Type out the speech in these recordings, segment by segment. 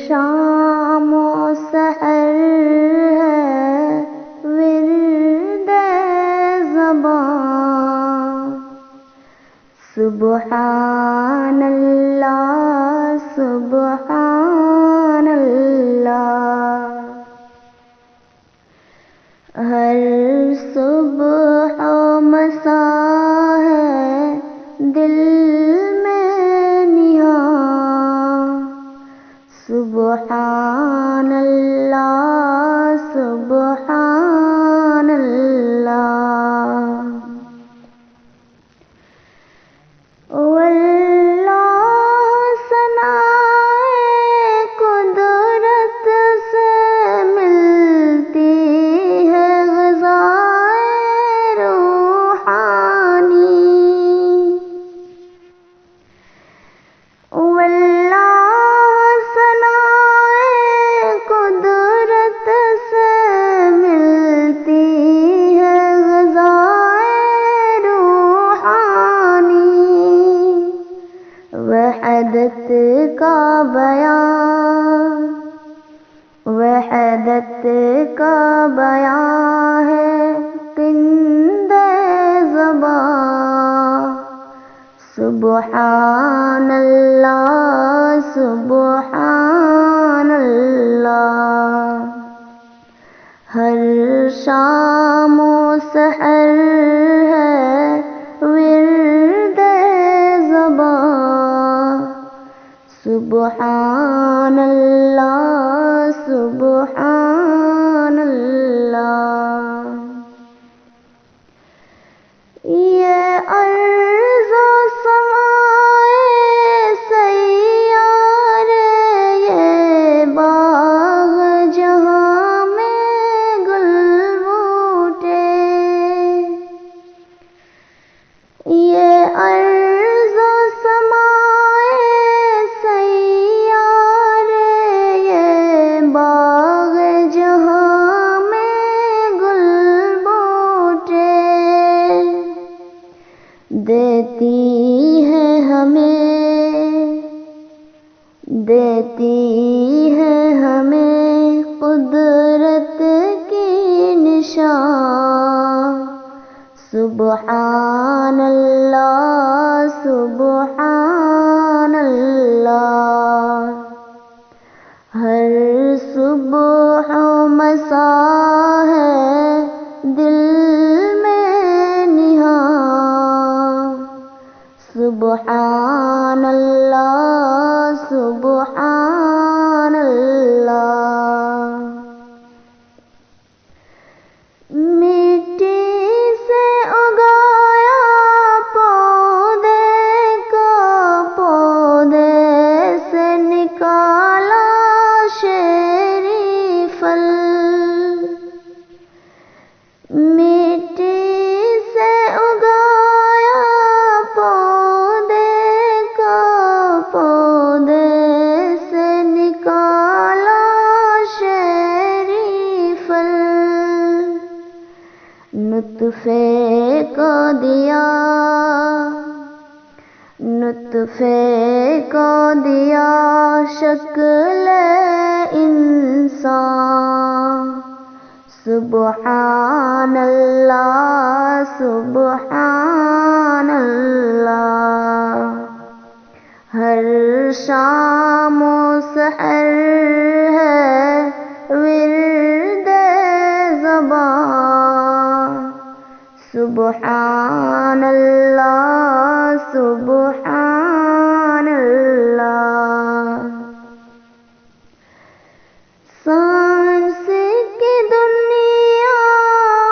شام و سحر ہے ورد زبان، سبحان اللہ سبحان اللہ، ہر صبح و مساء ہے دل میں نہاں، سبحان اللہ سبحان اللہ، واللہ ثنائے قدرت سے ملتی ہے غذائے روحانی، واللہ ثنائے قدرت سے ملتی ہے غذائے روحانی، وحدت کا بیان، وحدت کا بیان ہے قند زبان، سبحان اللہ سبحان اللہ، ہر شام و سحر ہے ورد زبان، سبحان اللہ سبحان اللہ، یہ ارض و سمائے سیارے، یہ باغ جہاں میں گل بوٹے، یہ ارض و سمائے سیارے، یہ باغ جہاں میں گل بوٹے، دیتی ہے ہمیں، دیتی ہے ہمیں قدرت کی نشان، سبحان اللہ سبحان اللہ، ہر صبح و مساء ہے دل میں نہاں، سبحان اللہ سبحان اللہ، مٹی سے اگایا پودے کا، پودے سے نکالا شیری پھل، مٹی سے اگایا پودے کا، پودے سے نکالا شیری پھل، نطفے کو دیا، نطفے کو دیا شکل انسان، سبحان اللہ سبحان اللہ، ہر شام و سحر ہے ورد زبان، سبحان اللہ سبحان اللہ، سائنس کی دنیا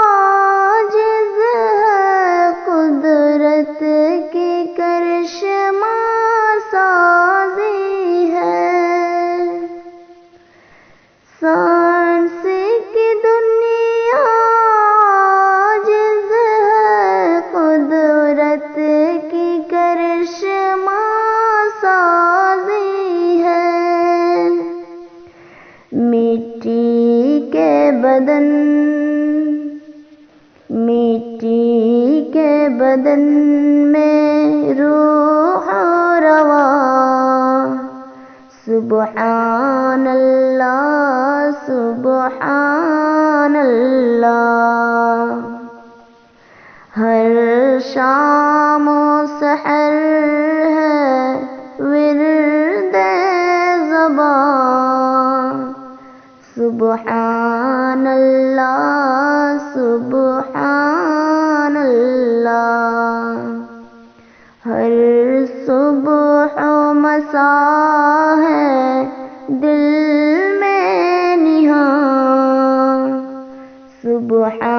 عاجز ہے قدرت کی کرشمہ سازی ہے، سائنس کی دنیا عاجز ہے قدرت کی کرشمہ سازی ہے، مٹی کے بدن، مٹی کے بدن میں روح رواں، سبحان اللہ سبحان اللہ. ہر شام و سحر ہے ورد زبان. سبحان اللہ سبحان اللہ. ہر صبح و مساء ہے دل میں نہاں. سبحان